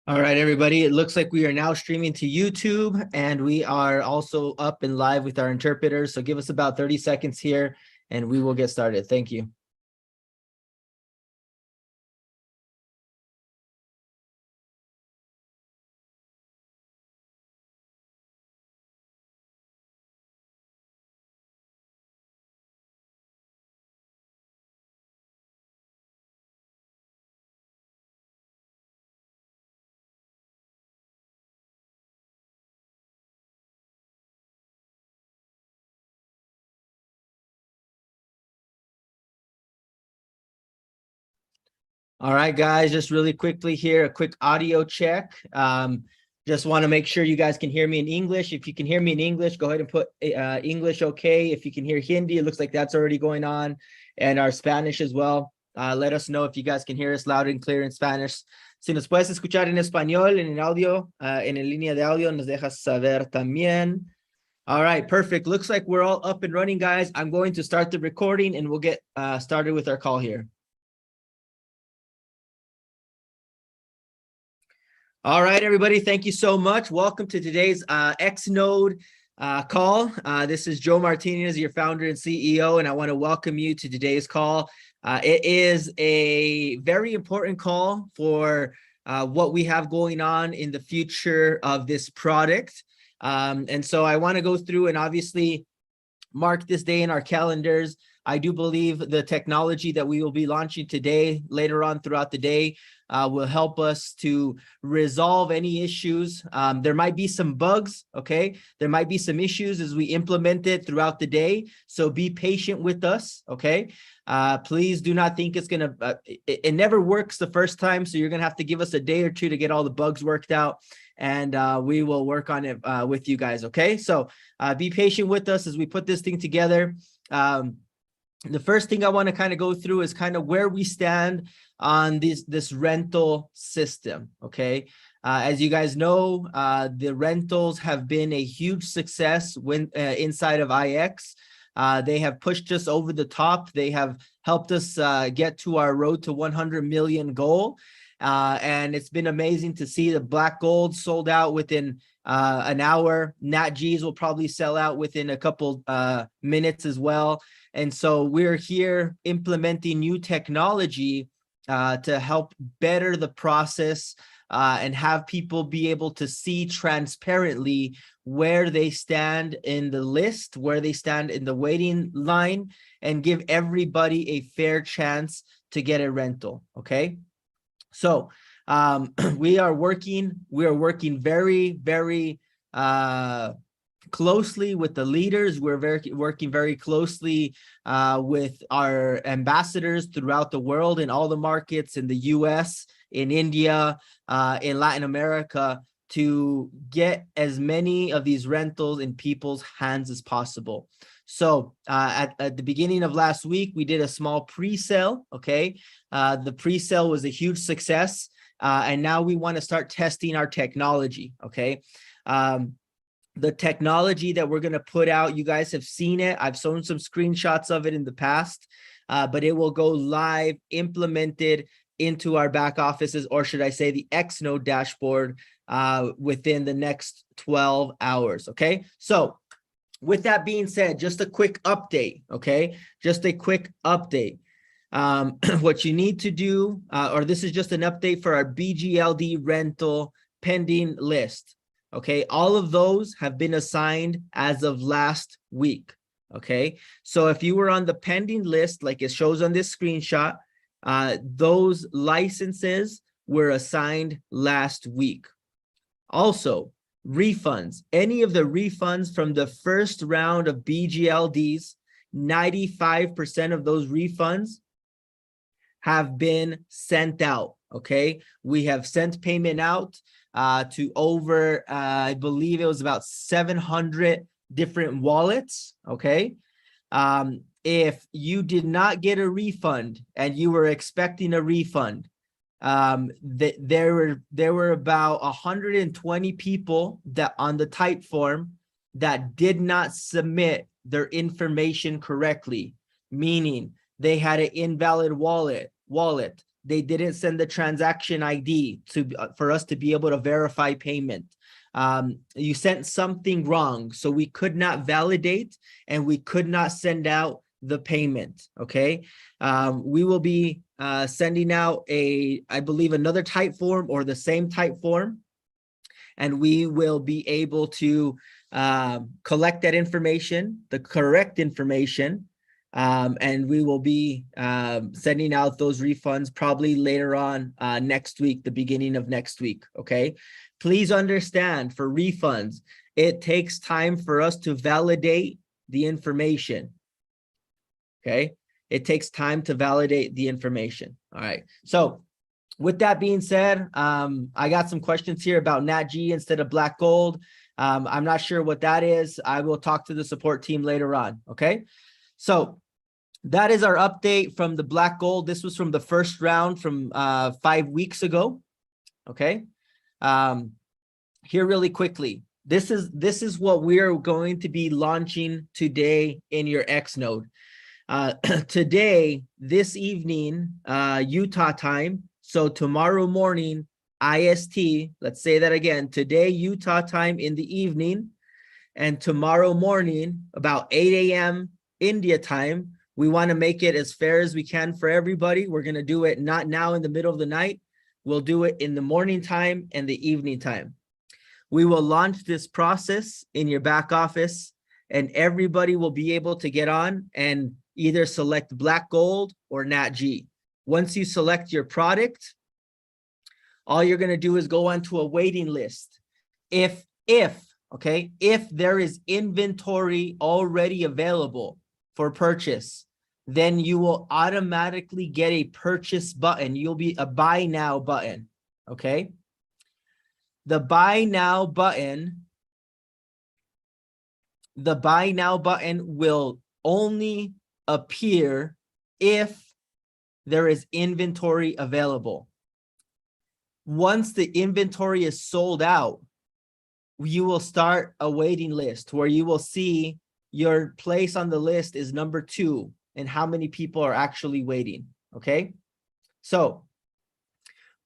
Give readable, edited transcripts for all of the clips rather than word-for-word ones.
All right, everybody. It looks like we are now streaming to YouTube, and we are also up and live with our interpreters. So give us about 30 seconds here, and we will get started. Thank you. All right, guys, just really quickly here, a quick audio check. Just want to make sure you guys can hear me in English. If you can hear me in English, go ahead and put English okay. If you can hear Hindi, it looks like that's already going on, and our Spanish as well. Let us know if you guys can hear us loud and clear in Spanish. Si nos puedes escuchar en español, en el audio, en línea de audio, nos dejas saber también. All right, perfect. Looks like we're all up and running, guys. I'm going to start the recording, and we'll get started with our call here. All right, everybody, thank you so much. Welcome to today's XNode call. This is Joe Martinez, your founder and CEO, and I want to welcome you to today's call. It is a very important call for what we have going on in the future of this product. And so I want to go through and obviously mark this day in our calendars. I do believe the technology that we will be launching today, later on throughout the day, will help us to resolve any issues. There might be some bugs, okay? There might be some issues as we implement it throughout the day. So be patient with us, okay? Please do not think it's gonna, it never works the first time. So you're gonna have to give us a day or two to get all the bugs worked out. And we will work on it with you guys, okay? So be patient with us as we put this thing together. The first thing I want to kind of go through is kind of where we stand on this rental system, okay? As you guys know, the rentals have been a huge success when inside of IX. They have pushed us over the top. They have helped us get to our road to 100 million goal. And it's been amazing to see the black gold sold out within an hour. NATGs will probably sell out within a couple minutes as well. And so we're here implementing new technology to help better the process and have people be able to see transparently where they stand in the list, where they stand in the waiting line, and give everybody a fair chance to get a rental, okay? So we are working very, very closely with the leaders. We're working very closely with our ambassadors throughout the world, in all the markets, in the US, in India, in Latin America, to get as many of these rentals in people's hands as possible. So at the beginning of last week, we did a small pre-sale, okay? The pre-sale was a huge success, and now we want to start testing our technology, okay? The technology that we're going to put out, you guys have seen it. I've shown some screenshots of it in the past, but it will go live, implemented into our back offices, or should I say the XNode dashboard, within the next 12 hours, okay? So with that being said, just a quick update, okay? Just a quick update. What you need to do, or this is just an update for our BGLD rental pending list. Okay, all of those have been assigned as of last week. Okay, so if you were on the pending list, like it shows on this screenshot, those licenses were assigned last week. Also, refunds, any of the refunds from the first round of BGLDs, 95% of those refunds have been sent out. Okay, we have sent payment out to over, I believe it was about 700 different wallets, okay? If you did not get a refund and you were expecting a refund, there were about 120 people that on the type form that did not submit their information correctly, meaning they had an invalid wallet. they didn't send the transaction ID for us to be able to verify payment. You sent something wrong, so we could not validate and we could not send out the payment. Okay, we will be sending out I believe another type form or the same type form, and we will be able to collect that information, the correct information, and we will be sending out those refunds probably later on next week, the beginning of next week. Okay, please understand, for refunds, it takes time for us to validate the information. Okay, it takes time to validate the information. All right, so with that being said, I got some questions here about NATG instead of black gold. I'm not sure what that is. I will talk to the support team later on. Okay, so that is our update from the black gold. This was from the first round from 5 weeks ago. Okay, here really quickly. This is what we are going to be launching today in your XNode. Today, this evening, Utah time. So tomorrow morning, IST, let's say that again, today, Utah time in the evening, and tomorrow morning, about 8 a.m. India time. We want to make it as fair as we can for everybody. We're going to do it not now in the middle of the night. We'll do it in the morning time and the evening time. We will launch this process in your back office, and everybody will be able to get on and either select black gold or NATG. Once you select your product, all you're going to do is go onto a waiting list. If there is inventory already available for purchase, then you will automatically get a purchase button. You'll be a buy now button. Okay. The buy now button will only appear if there is inventory available. Once the inventory is sold out, you will start a waiting list where you will see your place on the list is number 2 and how many people are actually waiting. Okay, so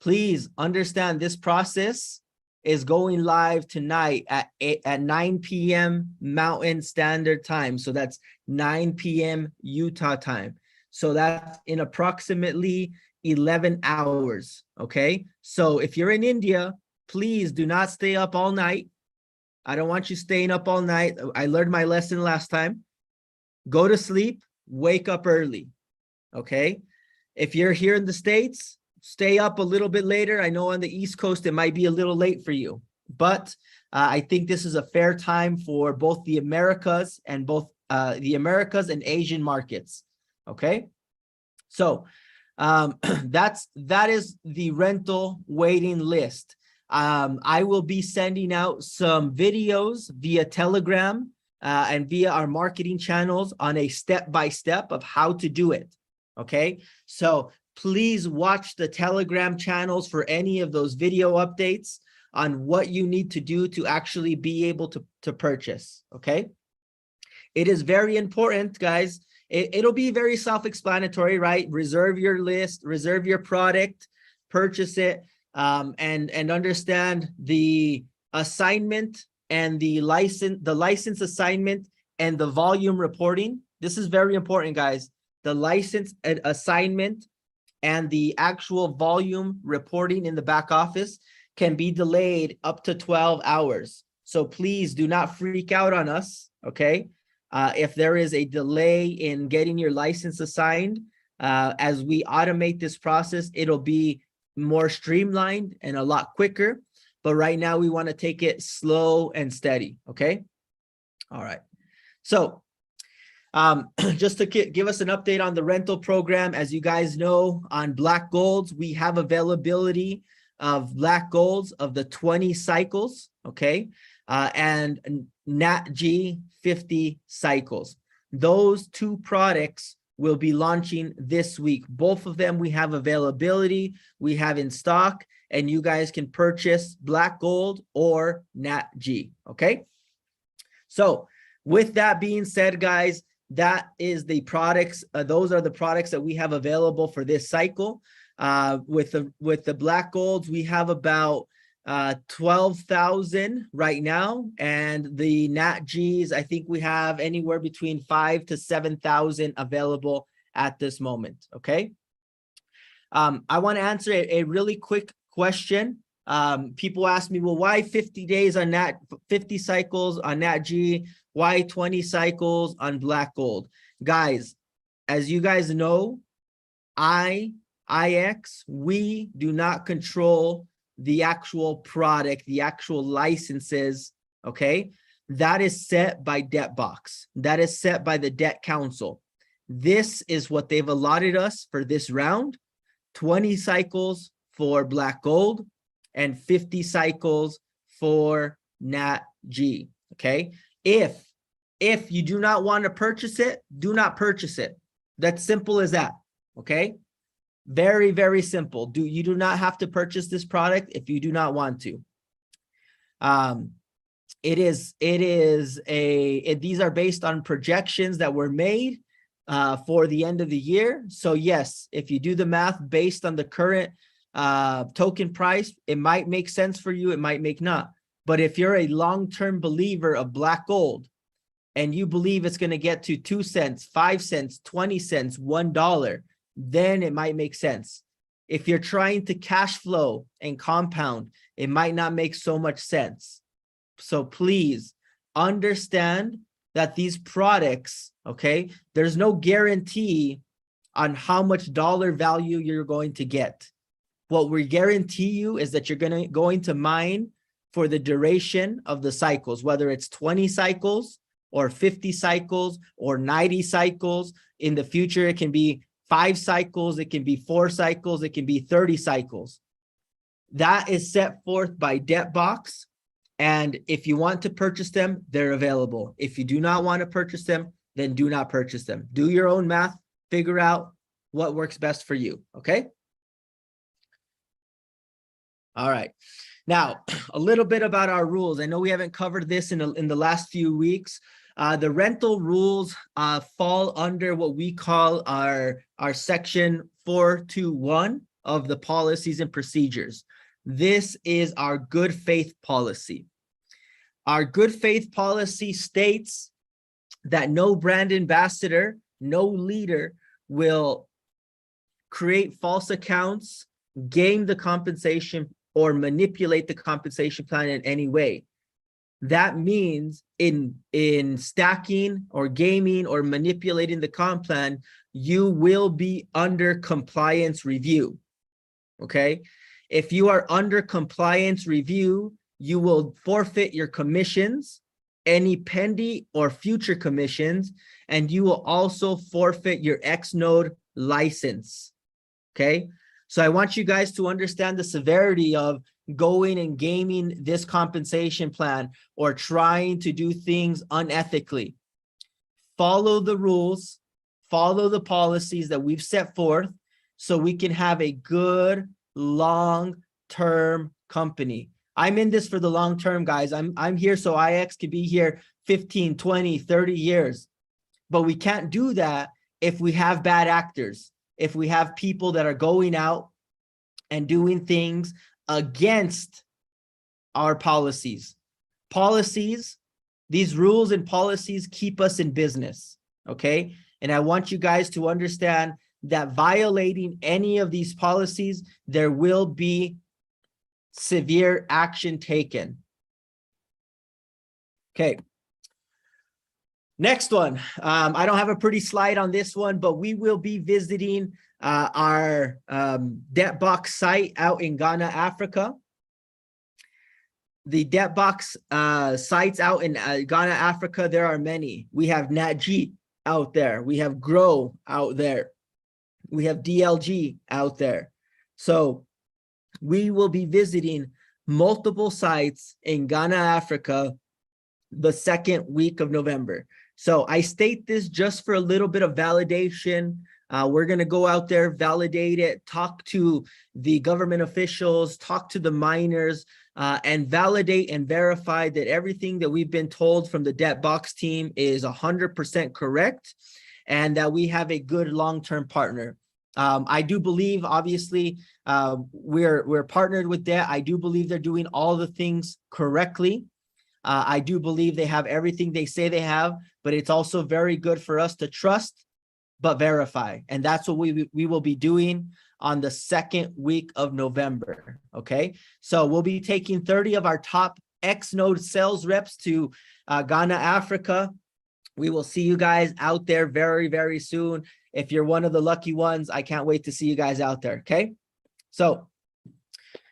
please understand this process is going live tonight at 9 p.m. Mountain Standard Time. So that's 9 p.m. Utah time. So that's in approximately 11 hours. Okay, so if you're in India, please do not stay up all night. I don't want you staying up all night. I learned my lesson last time. Go to sleep, wake up early. Okay, if you're here in the States, stay up a little bit later. I know on the East Coast, it might be a little late for you, but I think this is a fair time for both the Americas and Asian markets. Okay, so that is the rental waiting list. I will be sending out some videos via Telegram and via our marketing channels on a step-by-step of how to do it. Okay, so please watch the Telegram channels for any of those video updates on what you need to do to actually be able to purchase. Okay, it is very important, guys. It'll be very self-explanatory, right? Reserve your list, reserve your product, purchase it, and understand the assignment and the license assignment and the volume reporting. This is very important, guys. The license assignment and the actual volume reporting in the back office can be delayed up to 12 hours. So please do not freak out on us, okay? If there is a delay in getting your license assigned, as we automate this process, it'll be more streamlined and a lot quicker. But right now we want to take it slow and steady, okay? All right. So just to give us an update on the rental program, as you guys know, on black golds, we have availability of black golds of the 20 cycles, okay? And NATG 50 cycles. Those 2 products will be launching this week. Both of them we have availability, we have in stock, and you guys can purchase black gold or NATG, okay? So with that being said, guys, that is the products. Those are the products that we have available for this cycle. With the black golds, we have about 12,000 right now, and the NATGs, I think we have anywhere between 5,000 to 7,000 available at this moment. Okay. I want to answer a really quick question. People ask me, well, why 50 days on 50 cycles on NATG? Why 20 cycles on black gold? Guys, as you guys know, IX, we do not control the actual product, the actual licenses, okay? That is set by DebtBox. That is set by the Debt Council. This is what they've allotted us for this round, 20 cycles for black gold and 50 cycles for NATG, okay? If you do not want to purchase it, do not purchase it. That's simple as that, okay? Very, very simple. You do not have to purchase this product if you do not want to. These are based on projections that were made for the end of the year. So yes, if you do the math based on the current token price, it might make sense for you, it might make not. But if you're a long-term believer of black gold and you believe it's going to get to 2 cents, 5 cents, 20 cents, $1, then it might make sense. If you're trying to cash flow and compound, it might not make so much sense. So please understand that these products, okay, there's no guarantee on how much dollar value you're going to get. What we guarantee you is that you're going to mine for the duration of the cycles, whether it's 20 cycles or 50 cycles or 90 cycles. In the future, it can be 5 cycles, it can be 4 cycles, it can be 30 cycles. That is set forth by DebtBox. And if you want to purchase them, they're available. If you do not want to purchase them, then do not purchase them. Do your own math, figure out what works best for you, okay? All right. Now, a little bit about our rules. I know we haven't covered this in the last few weeks. The rental rules fall under what we call our section 421 of the policies and procedures. This is our good faith policy. Our good faith policy states that no brand ambassador, no leader will create false accounts, game the compensation, or manipulate the compensation plan in any way. That means in stacking or gaming or manipulating the comp plan, you will be under compliance review, okay? If you are under compliance review, you will forfeit your commissions, any pending or future commissions, and you will also forfeit your XNode license, okay? So I want you guys to understand the severity of going and gaming this compensation plan or trying to do things unethically. Follow the rules, follow the policies that we've set forth so we can have a good long-term company. I'm in this for the long term, guys. I'm here so IX can be here 15, 20, 30 years. But we can't do that if we have bad actors, if we have people that are going out and doing things against our policies. These rules and policies keep us in business, okay? And I want you guys to understand that violating any of these policies, there will be severe action taken. Okay. Next one. I don't have a pretty slide on this one, but we will be visiting our DebtBox site out in Ghana, Africa. The DebtBox sites out in Ghana, Africa, there are many. We have NATG out there. We have Grow out there. We have DLG out there. So we will be visiting multiple sites in Ghana, Africa, the second week of November. So I state this just for a little bit of validation. We're going to go out there, validate it, talk to the government officials, talk to the miners, and validate and verify that everything that we've been told from the DebtBox team is 100% correct and that we have a good long-term partner. I do believe, obviously, we're partnered with that. I do believe they're doing all the things correctly. I do believe they have everything they say they have, but it's also very good for us to trust but verify. And that's what we will be doing on the second week of November. Okay, so we'll be taking 30 of our top XNode sales reps to Ghana, Africa. We will see you guys out there very, very soon. If you're one of the lucky ones, I can't wait to see you guys out there. Okay, so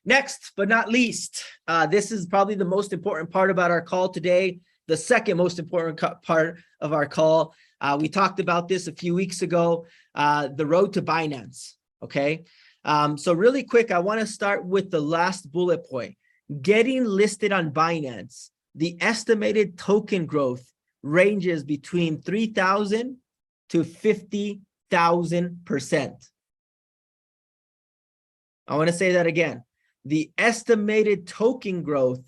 next but not least, this is probably the most important part about our call today. The second most important part of our call. We talked about this a few weeks ago, the road to Binance. Okay, so really quick, I want to start with the last bullet point. Getting listed on Binance, the estimated token growth ranges between 3,000 to 50,000%. I want to say that again. The estimated token growth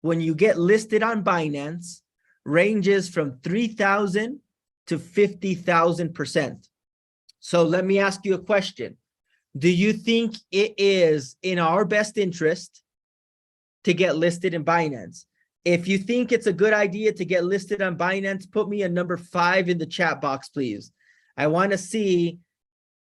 when you get listed on Binance ranges from 3,000 to 50,000%. So let me ask you a question. Do you think it is in our best interest to get listed in Binance? If you think it's a good idea to get listed on Binance, put me a number 5 in the chat box, please. I want to see,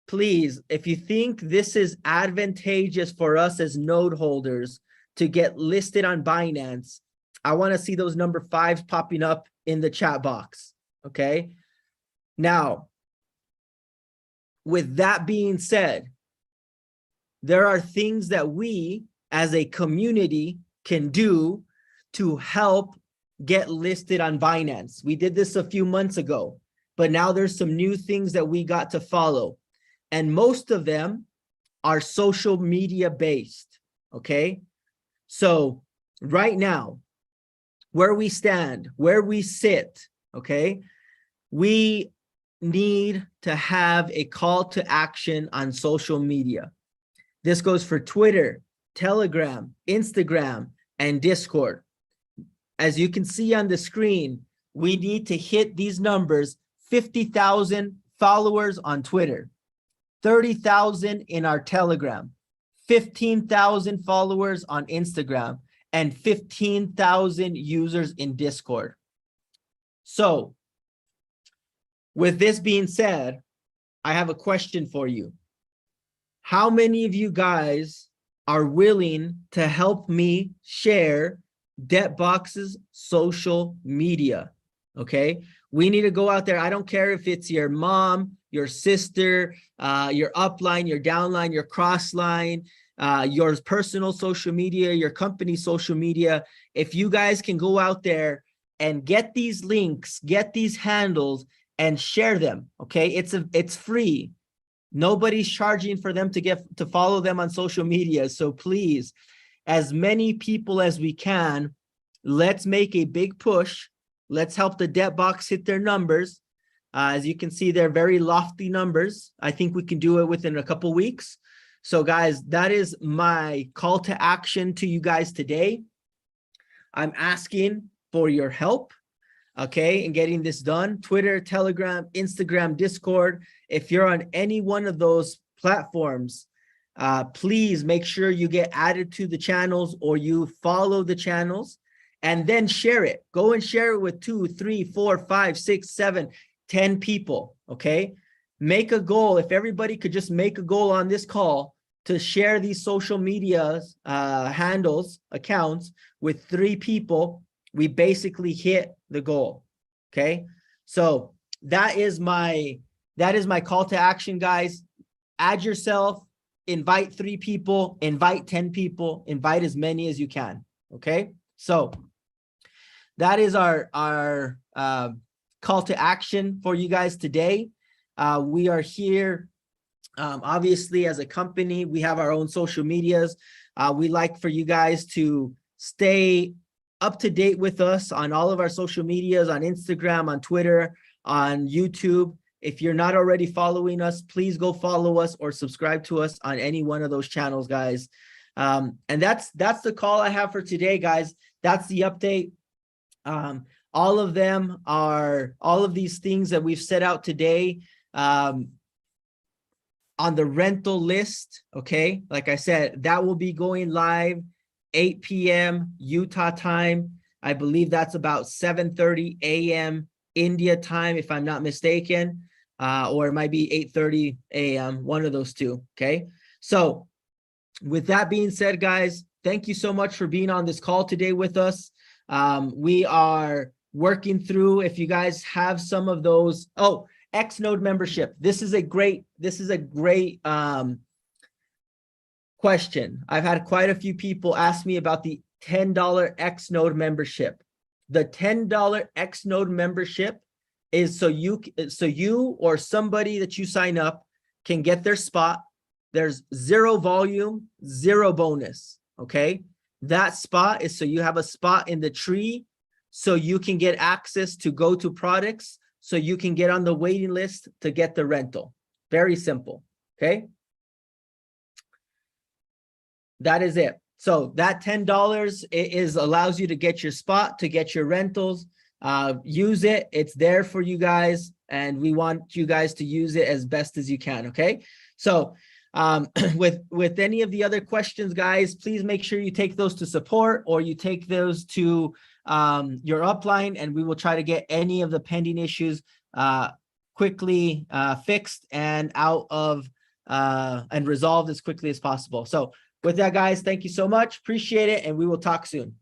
please, if you think this is advantageous for us as node holders to get listed on Binance, I want to see those number 5s popping up in the chat box. Okay. Now, with that being said, there are things that we as a community can do to help get listed on Binance. We did this a few months ago, but now there's some new things that we got to follow. And most of them are social media based, okay? So right now, where we stand, where we sit, okay, we need to have a call to action on social media. This goes for Twitter, Telegram, Instagram, and Discord. As you can see on the screen, we need to hit these numbers: 50,000 followers on Twitter, 30,000 in our Telegram, 15,000 followers on Instagram, and 15,000 users in Discord. So, with this being said, I have a question for you. How many of you guys are willing to help me share DebtBox's social media? Okay, we need to go out there. I don't care if it's your mom, your sister, your upline, your downline, your crossline, your personal social media, your company social media. If you guys can go out there and get these links, get these handles, and share them, okay? It's free. Nobody's charging for them to follow them on social media. So please, as many people as we can, let's make a big push. Let's help the DebtBox hit their numbers. As you can see, they're very lofty numbers. I think we can do it within a couple weeks. So guys, that is my call to action to you guys today. I'm asking for your help, okay, in getting this done. Twitter, Telegram, Instagram, Discord. If you're on any one of those platforms, please make sure you get added to the channels or you follow the channels, and then share it. Go and share it with 2, 3, 4, 5, 6, 7, 10 people, okay? Make a goal. If everybody could just make a goal on this call to share these social media handles, accounts with 3 people, we basically hit the goal, okay? So that is my call to action, guys. Add yourself, invite 3 people, invite 10 people, invite as many as you can, okay? So that is our call to action for you guys today. We are here, obviously, as a company. We have our own social medias. We like for you guys to stay up to date with us on all of our social medias, on Instagram, on Twitter, on YouTube. If you're not already following us, please go follow us or subscribe to us on any one of those channels, guys. And that's the call I have for today, guys. That's the update. All of them are all of these things that we've set out today. on the rental list, okay, like I said, that will be going live 8 p.m. Utah time. I believe that's about 7:30 a.m. India time, if I'm not mistaken, or it might be 8:30 a.m., one of those two, okay? So with that being said, guys, thank you so much for being on this call today with us. We are working through, if you guys have some of those, XNode membership. This is a great question. I've had quite a few people ask me about the $10 XNode membership. The $10 XNode membership is so you or somebody that you sign up can get their spot. There's 0 volume, 0 bonus, okay? That spot is so you have a spot in the tree so you can get access to go-to products, so you can get on the waiting list to get the rental. Very simple, okay? That is it. So that $10 allows you to get your spot, to get your rentals. Use it. It's there for you guys, and we want you guys to use it as best as you can, okay? So with any of the other questions, guys, please make sure you take those to support, or you take those to your upline, and we will try to get any of the pending issues quickly fixed and out of and resolved as quickly as possible. So with that, guys, thank you so much. Appreciate it, and we will talk soon.